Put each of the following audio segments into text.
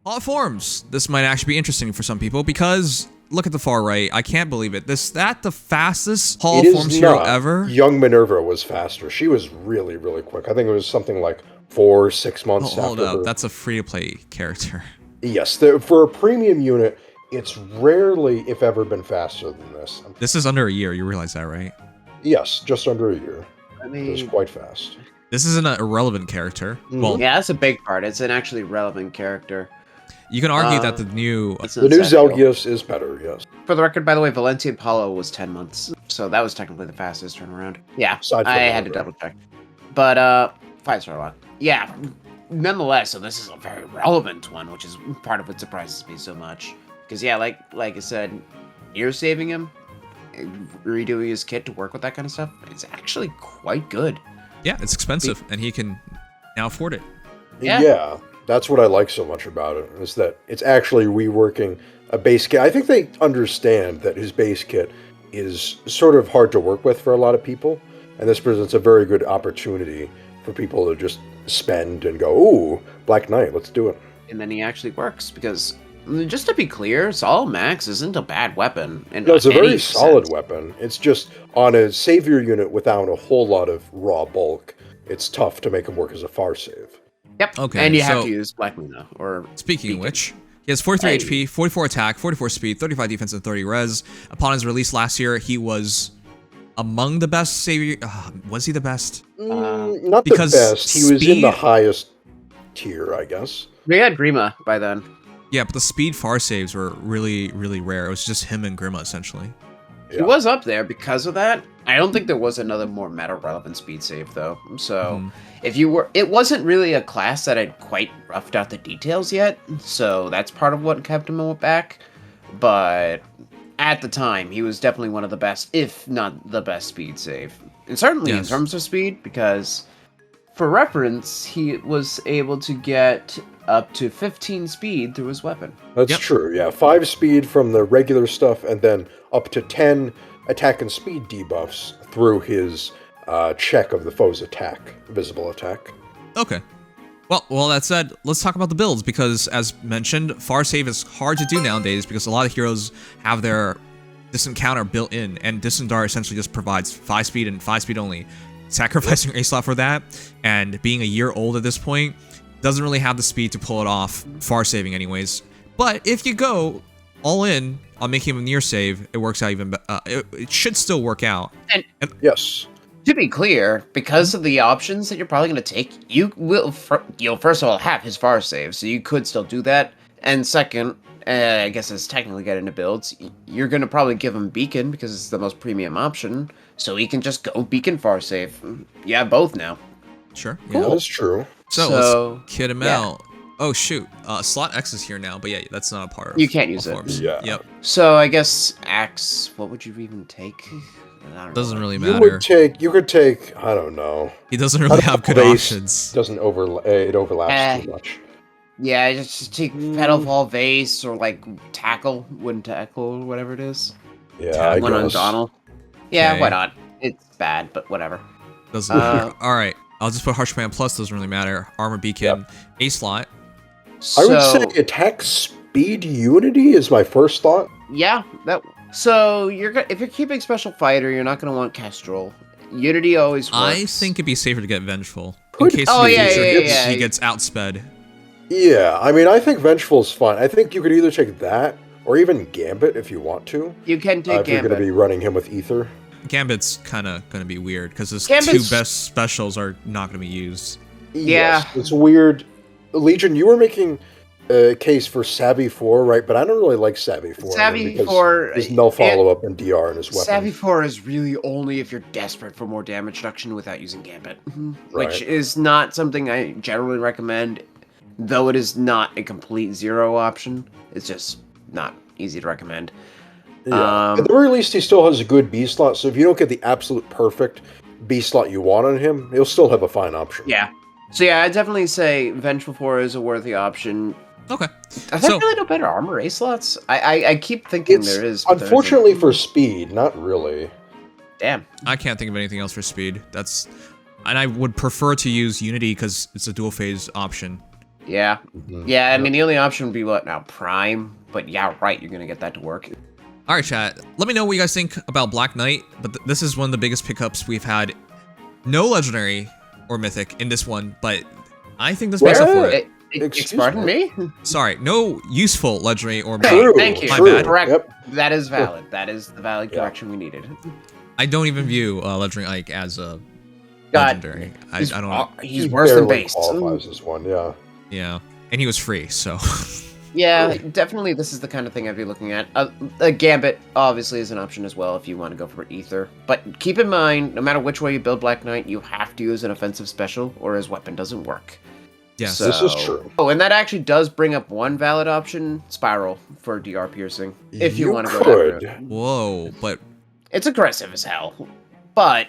All forms. This might actually be interesting for some people because look at the far right. I can't believe it. That the fastest Hall of Forms hero ever? Young Minerva was faster. She was really, really quick. I think it was something like 4 or 6 months after hold up. her. That's a free-to-play character. Yes, for a premium unit, it's rarely, if ever, been faster than this. This is under a year. You realize that, right? Yes, just under a year. I mean, it was quite fast. This isn't an irrelevant character. Well, yeah, that's a big part. It's an actually relevant character. You can argue that the new Zelgius is better, yes. For the record, by the way, Valencia Apollo was 10 months, so that was technically the fastest turnaround. Yeah, I had to double check. But 5-star lock. Yeah, nonetheless, so this is a very relevant one, which is part of what surprises me so much. Because yeah, like I said, you're saving him, redoing his kit to work with that kind of stuff. It's actually quite good. Yeah, it's expensive, and he can now afford it. Yeah, that's what I like so much about it, is that it's actually reworking a base kit. I think they understand that his base kit is sort of hard to work with for a lot of people, and this presents a very good opportunity for people to just spend and go, ooh, Black Knight, let's do it. And then he actually works, because just to be clear, Solid Max isn't a bad weapon. No, it's a very solid weapon. It's just on a Savior unit without a whole lot of raw bulk, it's tough to make him work as a far save. Yep. Okay. And you have to use Black Luna or. Speaking of which, he has 43 HP, 44 attack, 44 speed, 35 defense, and 30 res. Upon his release last year, he was among the best Savior. Was he the best? Not the best. He was in the highest tier, I guess. We had Grima by then. Yeah, but the speed far saves were really, really rare. It was just him and Grima, essentially. Yeah. He was up there because of that. I don't think there was another more meta-relevant speed save, though. So, if you were... It wasn't really a class that had quite roughed out the details yet, so that's part of what kept him back. But at the time, he was definitely one of the best, if not the best speed save. And certainly in terms of speed, because... For reference, he was able to get up to 15 speed through his weapon. That's true, yeah. 5 speed from the regular stuff, and then up to 10 attack and speed debuffs through his check of the foe's attack, visible attack. Okay. Well, that said, let's talk about the builds, because as mentioned, far save is hard to do nowadays because a lot of heroes have their distant counter built in, and distant dart essentially just provides 5 speed and 5 speed only. Sacrificing your A slot for that, and being a year old at this point, doesn't really have the speed to pull it off, far saving anyways. But if you go all in on making him a near save, it works out even better. It should still work out. And yes. To be clear, because of the options that you're probably going to take, you'll first of all have his far save, so you could still do that. And second, I guess it's technically get into builds, you're going to probably give him Beacon because it's the most premium option, so he can just go Beacon far save. You have both now. Sure. Cool. Yeah, that's true. So let's kid him out. Oh shoot, slot X is here now, but yeah, that's not a part of. You can't use it. Yeah. Yep. So I guess Axe. What would you even take? Doesn't really matter. You could take. I don't know. He doesn't really have good options. Doesn't it overlaps too much. Yeah, just take Petalfall Vase or like Tackle, Wooden Tackle, or whatever it is. Yeah, I one on guess. Donald. Yeah, why not? It's bad, but whatever. Doesn't matter. All right, I'll just put Harsh Command Plus. Doesn't really matter. Armor Beacon, A slot. I would say attack speed unity is my first thought. Yeah, that. So if you're keeping special fighter, you're not gonna want Kestrel. Unity always works. I think it'd be safer to get Vengeful in case he gets outsped. Yeah, I mean, I think Vengeful's fine. I think you could either take that or even Gambit if you want to. You can take Gambit. If you're going to be running him with Ether. Gambit's kind of going to be weird because his 2 best specials are not going to be used. Yeah. Yes, it's weird. Legion, you were making a case for Savvy 4, right? But I don't really like Savvy 4. Savvy 4... There's no follow-up in DR in his weapon. Savvy 4 is really only if you're desperate for more damage reduction without using Gambit. Which is not something I generally recommend. Though it is not a complete zero option, it's just not easy to recommend. Yeah. At the very least, he still has a good B slot, so if you don't get the absolute perfect B slot you want on him, he'll still have a fine option. Yeah. So yeah, I'd definitely say Vengeful 4 is a worthy option. Okay. Are there really no better armor A slots? I keep thinking there is. Unfortunately for speed, not really. Damn. I can't think of anything else for speed. And I would prefer to use Unity because it's a dual phase option. Yeah. Mhm. Yeah, I mean, the only option would be what now? Prime? But yeah, right, you're gonna get that to work. All right, chat. Let me know what you guys think about Black Knight, but this is one of the biggest pickups we've had. No legendary or mythic in this one, but I think this makes up for it. Pardon me? Sorry, no useful legendary or Okay, mythic. thank you. My bad. Correct. Yep. That is valid. That is the valid correction we needed. I don't even view legendary Ike as a God, legendary. I don't. He's worse than barely base. qualifies as one, yeah. Yeah, and he was free, so. Yeah, definitely this is the kind of thing I'd be looking at. A Gambit obviously is an option as well if you want to go for Ether. But keep in mind, no matter which way you build Black Knight, you have to use an offensive special or his weapon doesn't work. Yes. So, This is true. Oh, and that actually does bring up one valid option, Spiral, for DR piercing. If you want to go that route. Whoa, but It's aggressive as hell, but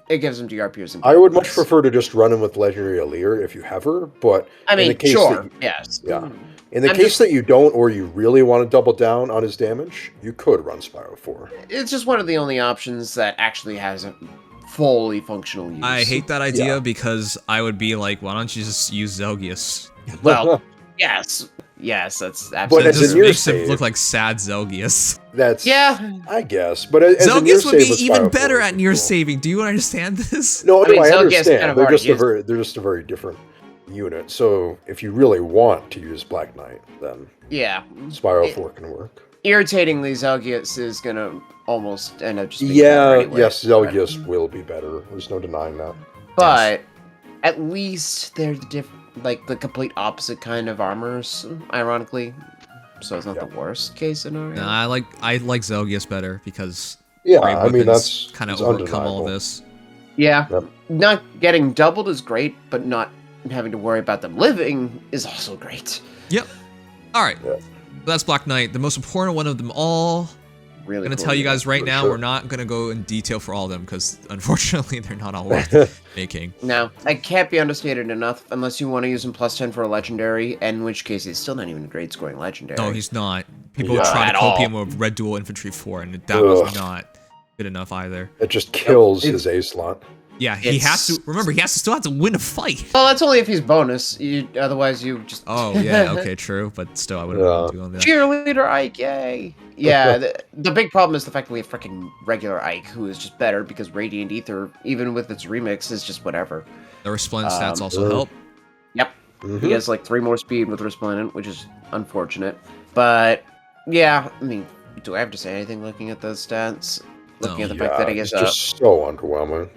it gives him DR piercing. I would much prefer to just run him with Legendary Allure if you have her, but I mean, in the case sure, that yes. yeah. In the case that you don't, or you really want to double down on his damage, you could run Spyro 4. It's just one of the only options that actually has a fully functional use. I hate that idea because I would be like, why don't you just use Zelgius? Well, yes, that's absolutely. But It as just a near makes him save- look like sad Zelgius. That's Yeah. I guess. But as a near Zelgius would be save with even Spyro better 4 at is near cool. saving. Do you understand this? No, I mean, I Zelgius understand. kind of They're already just a very different unit. So if you really want to use Black Knight, then Yeah. Spyro 4 can work. Irritatingly, Zelgius is gonna almost end up just being Yeah, better anyway. yes, Zelgius will be better. There's no denying that. But at least they're the complete opposite kind of armors, ironically. So it's not the worst case scenario. No, I like Zelgius better because Yeah, great I mean weapons that's kind of it's overcome all undeniable. of this. Yeah, Yep. not getting doubled is great, but not having to worry about them living is also great. Yep. All right. Yeah. That's Black Knight, the most important one of them all. Really, I'm gonna cool tell you unit. guys right for now, sure. we're not gonna go in detail for all of them because unfortunately they're not all worth making. No, I can't be understated enough unless you want to use him +10 for a legendary, in which case he's still not even a great scoring legendary. No, he's not. People Yeah. try At to copy all. him with Red Dual Infantry 4, and that was Ugh. not good enough either. It just kills It's- his A slot. Yeah, he has to. Remember, he has to still have to win a fight. Well, that's only if he's bonus. Otherwise, you just. Oh yeah, okay, true. But still, I would have Yeah. doing that. Cheerleader Ike, yay! Yeah, the big problem is the fact that we have freaking regular Ike, who is just better because Radiant Ether, even with its remix, is just whatever. The resplendent stats also sure. help. Yep. Mhm. He has like 3 more speed with Resplendent, which is unfortunate. But yeah, I mean, do I have to say anything looking at those stats? Looking No. at the fact that he it's has a just so underwhelming.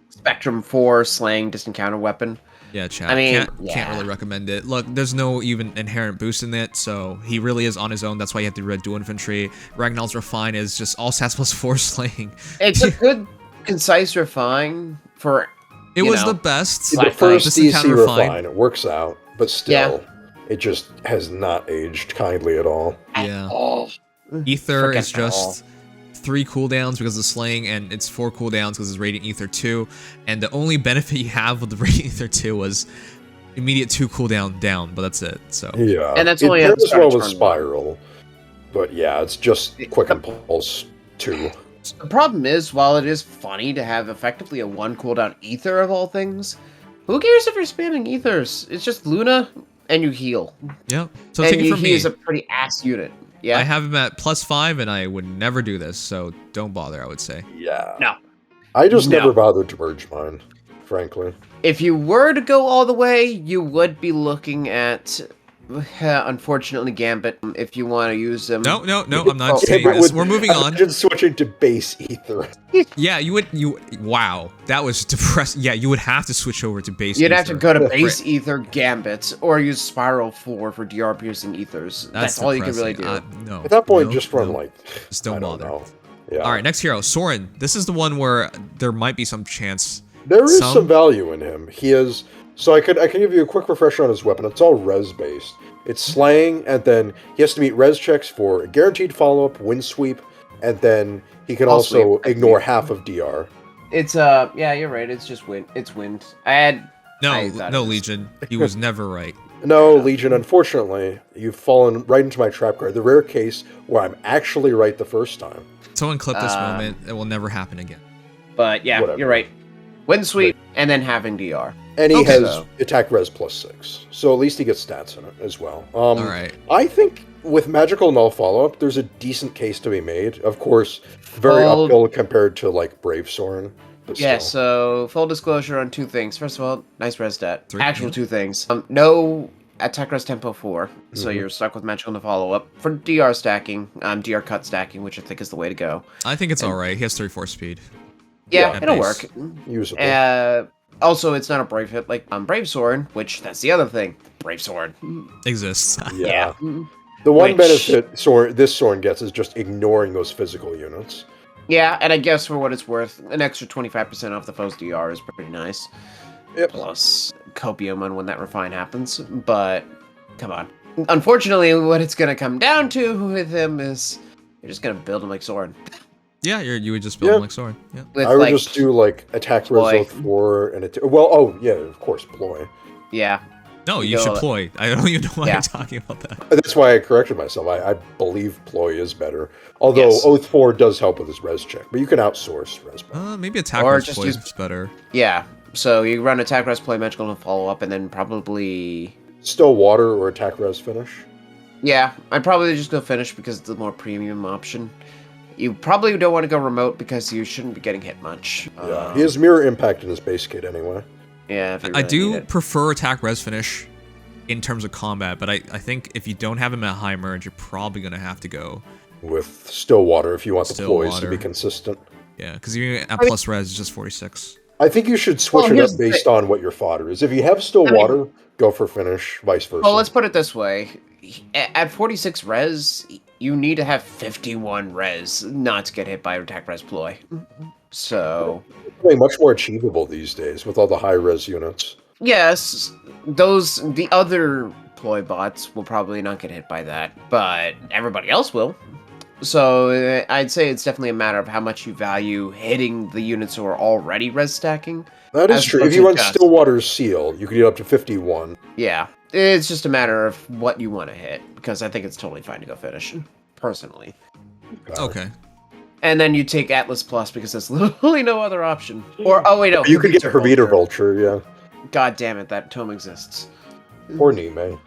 Spectrum 4 slaying distant counter weapon. Yeah, chat. I mean, can't yeah. really recommend it. Look, there's no even inherent boost in it, so he really is on his own. That's why you have the Red Dual Infantry. Ragnar's Refine is just all stats plus 4 slaying. It's a good, concise refine for. It you was know, the best. The Black first Distant DC counter refine, it works out, but still, it just has not aged kindly at all. Yeah. Oh, Ether Frickin' is just 3 cooldowns because of slaying, and it's 4 cooldowns because it's Radiant Ether 2. And the only benefit you have with the Radiant Ether 2 was immediate 2 cooldown down, but that's it. So Yeah, And that's it only at the pairs start well of with turn one. Spiral, but yeah, it's just Quick Impulse 2. The problem is, while it is funny to have effectively a 1 cooldown Ether of all things, who cares if you're spamming Ethers? It's just Luna, and you heal. yeah. So and take it from me. He is a pretty ass unit. Yeah. I have him at +5, and I would never do this, so don't bother, I would say. Yeah. No. I just No. never bothered to merge mine, frankly. If you were to go all the way, you would be looking at, unfortunately, Gambit. If you want to use them. No, I'm not Oh, saying but this. with- We're moving on. Imagine switching to base Ether. Yeah, wow, that was depressing. Yeah, you would have to switch over to base You'd have to Ether. go to base Ether Gambit or use Spiral 4 for DR piercing Ethers. That's all you can really do. No. At that point, no, just run no. like. Just don't I bother. know. Yeah. All right, next hero, Soren. This is the one where there might be some chance. There is Some- some value in him. He is. So I can give you a quick refresher on his weapon. It's all res based. It's slaying, and then he has to meet res checks for a guaranteed follow up, wind sweep, and then he can I'll also sweep. ignore half of DR. It's yeah, you're right. It's just wind. It's wind. I No, thought no, it was- Legion. He was never right. No, Legion, unfortunately, you've fallen right into my trap card. The rare case where I'm actually right the first time. Someone clip this Um, moment. It will never happen again. But yeah, Whatever. you're right. Wind sweep, and then having DR. And he Okay. has attack res +6, so at least he gets stats in it as well. All right. I think with magical null follow-up, there's a decent case to be made. Of course, very uphill compared to like Brave Soren. But Yeah, still. so full disclosure on two things. First of all, nice res stat. Three, Actual yeah. two things. No attack res tempo 4, so Mhm. you're stuck with magical null follow-up. For DR stacking, DR cut stacking, which I think is the way to go. I think it's all right. He has 34 speed. Yeah, Yeah, it'll base. work. Usable. Also, it's not a brave hit like Brave Soren, which that's the other thing. Brave Soren. Exists. Yeah. The one Which- benefit this Soren gets is just ignoring those physical units. Yeah, and I guess for what it's worth, an extra 25% off the foe's DR is pretty nice. Yep. Plus copium on when that refine happens, but come on. Unfortunately, what it's gonna come down to with him is you're just gonna build him like Soren. Yeah, you would just build him like Soren. Yeah. With I would like, just do like attack ploy. res 4 and oh yeah, of course, ploy. yeah, No, you go should like- ploy. I don't even know why Yeah. you're talking about that. That's why I corrected myself. I believe ploy is better. Although Yes. Oath 4 does help with his res check, but you can outsource res. Maybe attack Or res just ploy use- is better. yeah. So you run attack res play magical and follow up, and then probably Still water or attack res finish. yeah, I'd probably just go finish because it's the more premium option. You probably don't want to go remote because you shouldn't be getting hit much. Yeah, he has mirror impact in his base kit anyway. Yeah, if you I really need do it. prefer attack res finish in terms of combat, but I think if you don't have him at high merge, you're probably gonna have to go. With still water if you want the Still ploys to water. be consistent. Yeah, because even at plus res, it's just 46. I think you should switch Well, it here's up the based on what your fodder is. If you have still I mean- water, go for finish, vice versa. Well, let's put it this way. At 46 res, you need to have 51 res not to get hit by attack res ploy. So, Much more achievable these days with all the high res units. yes, the other ploy bots will probably not get hit by that, but everybody else will. So, I'd say it's definitely a matter of how much you value hitting the units who are already res stacking. That is As true. If opposed you to run just- Stillwater's Seal, you can get up to 51. Yeah, it's just a matter of what you want to hit, because I think it's totally fine to go finish, personally. Okay. And then you take Atlas Plus because there's literally no other option. Or, oh wait, no. You could get Hervita Hervita Vulture, yeah. God damn it, that tome exists. Or Nime.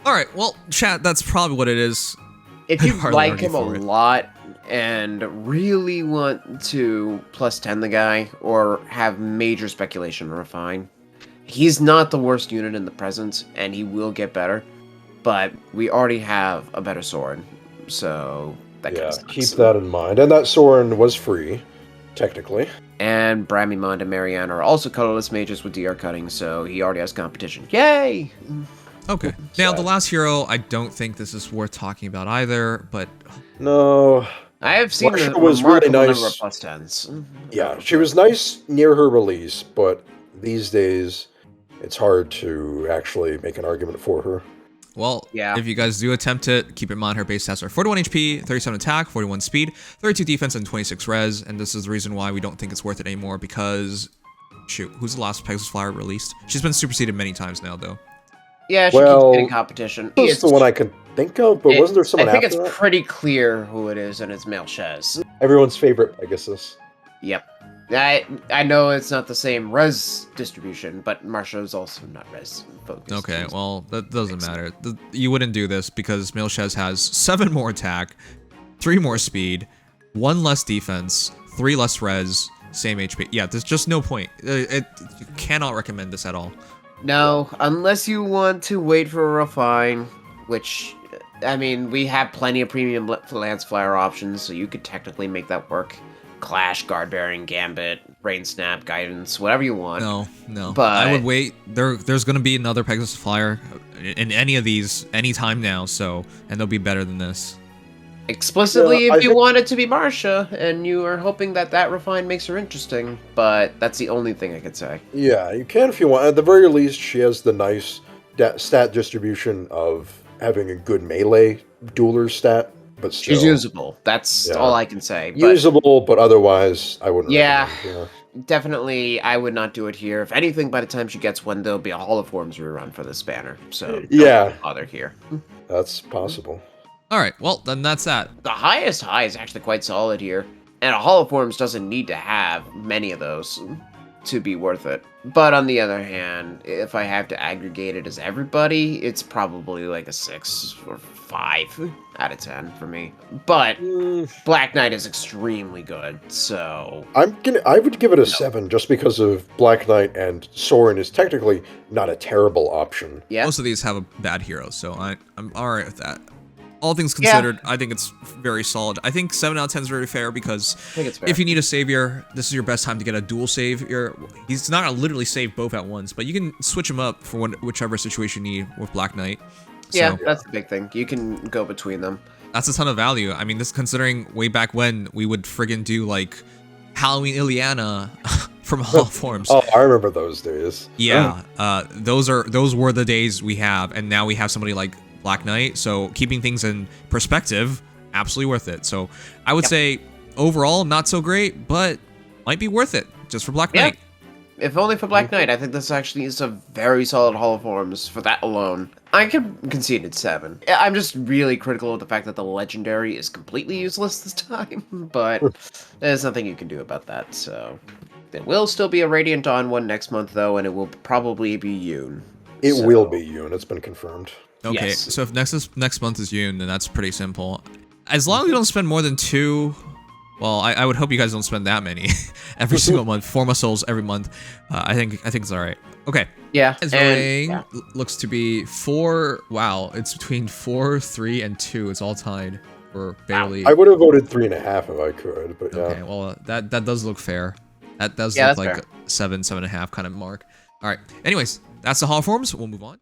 All right. Well, chat. That's probably what it is. If you Hardly like argue him a for it. lot and really want to plus 10 the guy or have major speculation on Refine, he's not the worst unit in the present, and he will get better. But we already have a better Soren, so that Yeah, kind of keep that in mind. And that Soren was free, technically. And Bramimond and Marianne are also colorless mages with DR cutting, so he already has competition. Yay! Okay. Now, the Sad. last hero, I don't think this is worth talking about either, but No. I have seen Marcia the was really remarkable number nice. of plus 10s. Yeah, she was nice near her release, but these days it's hard to actually make an argument for her. well, Yeah. if you guys do attempt it, keep in mind her base stats are 41 HP, 37 attack, 41 speed, 32 defense, and 26 res, and this is the reason why we don't think it's worth it anymore, because, shoot, who's the last Pegasus Flower released? She's been superseded many times now, though. Yeah, she Well, keeps getting competition. That's the one I can think of, but wasn't there someone I think after it's that? pretty clear who it is, and it's Malchez. Everyone's favorite Pegasus. Yep. I know it's not the same res distribution, but Marcia is also not res focused. Okay, well, that doesn't matter. You wouldn't do this because Milchez has 7 more attack, 3 more speed, 1 less defense, 3 less res, same HP. Yeah, there's just no point. You cannot recommend this at all. No, unless you want to wait for a refine, which, I mean, we have plenty of premium Lance Flyer options, so you could technically make that work. Clash, Guard Bearing, Gambit, Rain Snap, Guidance, whatever you want. No. But- I would wait. There's gonna be another Pegasus Flyer in any of these anytime now, and they'll be better than this. Explicitly, Yeah, I if you think- want it to be Marcia, and you are hoping that that refine makes her interesting, but that's the only thing I could say. Yeah, you can if you want. At the very least, she has the nice stat distribution of having a good melee dueler stat, but still. She's usable. That's Yeah. all I can say. But Usable, but otherwise, I wouldn't Yeah. recommend, definitely, I would not do it here. If anything, by the time she gets one, there'll be a Hall of Forms rerun for this banner. So don't Yeah. bother here. That's possible. All right, well then that's that. The highest high is actually quite solid here, and a Hall of Forms doesn't need to have many of those. to be worth it. But on the other hand, if I have to aggregate it as everybody, it's probably like a 6 or 5 out of 10 for me. But Black Knight is extremely good, so I would give it a 7 just because of Black Knight, and Soren is technically not a terrible option. yeah. Most of these have a bad hero, so I'm alright with that. All things considered, I think it's very solid. I think 7 out of 10 is very fair because it's fair. if you need a savior, this is your best time to get a dual save. He's not gonna literally save both at once, but you can switch him up for whichever situation you need with Black Knight. Yeah, So, that's the big thing. You can go between them. that's a ton of value. I mean, this considering way back when we would friggin' do like Halloween Ileana from all forms. Oh, I remember those days. Yeah, those were the days we have, and now we have somebody like Black Knight. So keeping things in perspective, absolutely worth it. So I would say overall not so great, but might be worth it just for Black Knight. If only for Black Knight, I think this actually is a very solid Hall of Forms for that alone. I could concede it 7. I'm just really critical of the fact that the Legendary is completely useless this time, but there's nothing you can do about that, so... There will still be a Radiant Dawn one next month, though, and it will probably be Yoon. It will be Yoon, it's been confirmed. Okay, Yes. so if next month is Yoon, then that's pretty simple. As long as you don't spend more than 2, well, I would hope you guys don't spend that many every single month. Forma Souls every month. I think it's all right. Okay. Yeah. His and- rating looks to be 4. Wow, it's between 4, 3, and 2. It's all tied. We're barely. I would have voted 3.5 if I could, but yeah. Okay, well that does look fair. That does Yeah, look that's like fair. 7, 7.5 kind of mark. All right. Anyways, that's the Hall of Forms. We'll move on.